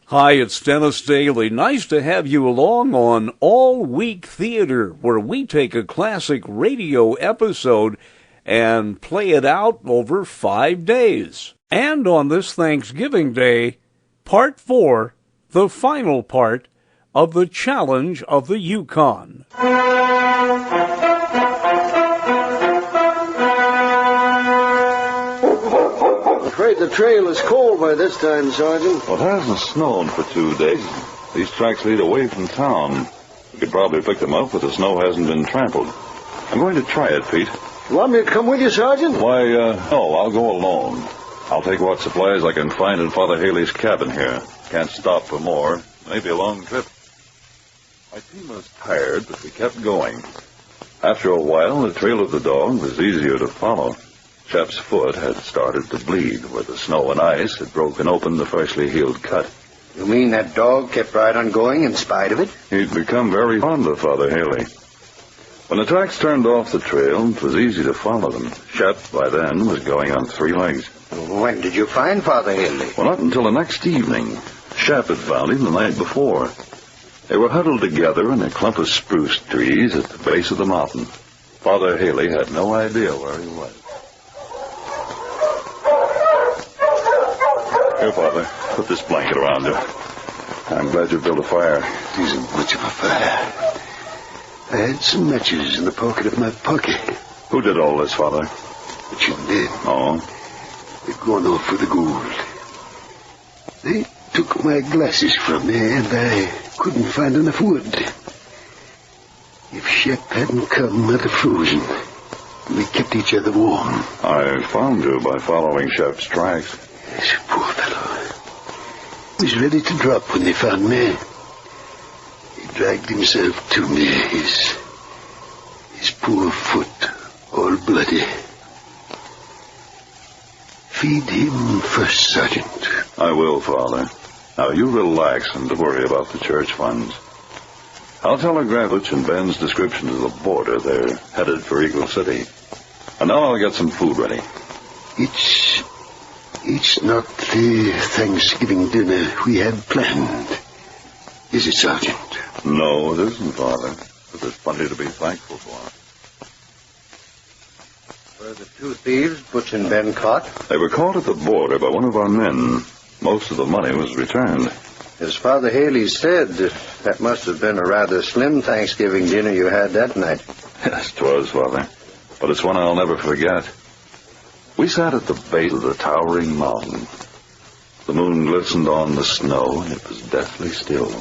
Hi, it's Dennis Daly. Nice to have you along on All Week Theater, where we take a classic radio episode and play it out over 5 days. And on this Thanksgiving Day, Part 4, the final part of the Challenge of the Yukon. Afraid the trail is cold by this time, Sergeant. Well, it hasn't snowed for 2 days. These tracks lead away from town. We could probably pick them up, but the snow hasn't been trampled. I'm going to try it, Pete. You want me to come with you, Sergeant? Why, no, I'll go alone. I'll take what supplies I can find in Father Haley's cabin here. Can't stop for more. Maybe a long trip. My team was tired, but we kept going. After a while, the trail of the dog was easier to follow. Shep's foot had started to bleed where the snow and ice had broken open the freshly healed cut. You mean that dog kept right on going in spite of it? He'd become very fond of Father Haley. When the tracks turned off the trail, it was easy to follow them. Shep, by then, was going on 3 legs. When did you find Father Haley? Well, not until the next evening. Shep had found him the night before. They were huddled together in a clump of spruce trees at the base of the mountain. Father Haley had no idea where he was. Here, Father, put this blanket around you. I'm glad you built a fire. It isn't much of a fire. I had some matches in the pocket of my pocket. Who did all this, Father? But you did. Oh? They'd gone off with the gold. They took my glasses from me, and I couldn't find enough wood. If Shep hadn't come, I'd have frozen. We kept each other warm. I found you by following Shep's tracks. Yes, poor fellow. He was ready to drop when they found me. He dragged himself to me, his poor foot all bloody. Feed him first, Sergeant. I will, Father. Now, you relax and worry about the church funds. I'll telegraph Butch and Ben's description of the border. They're headed for Eagle City. And now I'll get some food ready. It's not the Thanksgiving dinner we had planned, is it, Sergeant? No, it isn't, Father. But there's plenty to be thankful for. Were the 2 thieves Butch and Ben caught? They were caught at the border by one of our men. Most of the money was returned. As Father Haley said, that must have been a rather slim Thanksgiving dinner you had that night. Yes, 'twas, Father. But it's one I'll never forget. We sat at the base of the towering mountain. The moon glistened on the snow, and it was deathly still.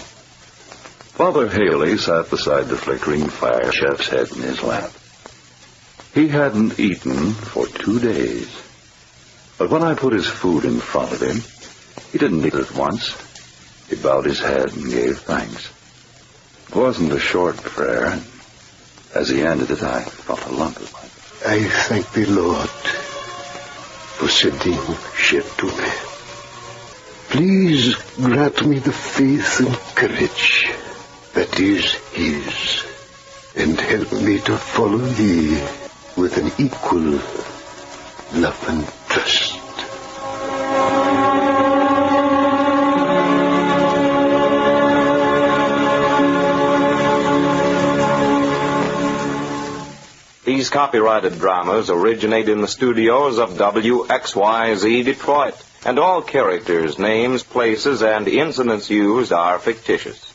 Father Haley sat beside the flickering fire, Shep's head in his lap. He hadn't eaten for 2 days. But when I put his food in front of him, he didn't eat it at once. He bowed his head and gave thanks. It wasn't a short prayer. As he ended it, I felt a lump in my throat. I thank the Lord for sending Shep to me. Please grant me the faith and courage that is his, and help me to follow thee with an equal love and trust. These copyrighted dramas originate in the studios of WXYZ Detroit, and all characters, names, places, and incidents used are fictitious.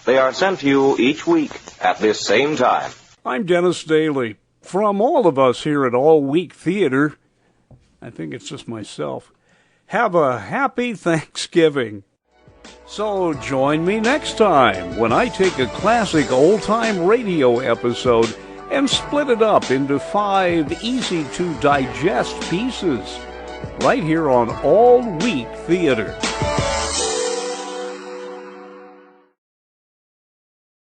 They are sent to you each week at this same time. I'm Dennis Daly. From all of us here at All Week Theater, I think it's just myself, have a happy Thanksgiving. So join me next time when I take a classic old-time radio episode and split it up into 5 easy-to-digest pieces, right here on All Week Theater.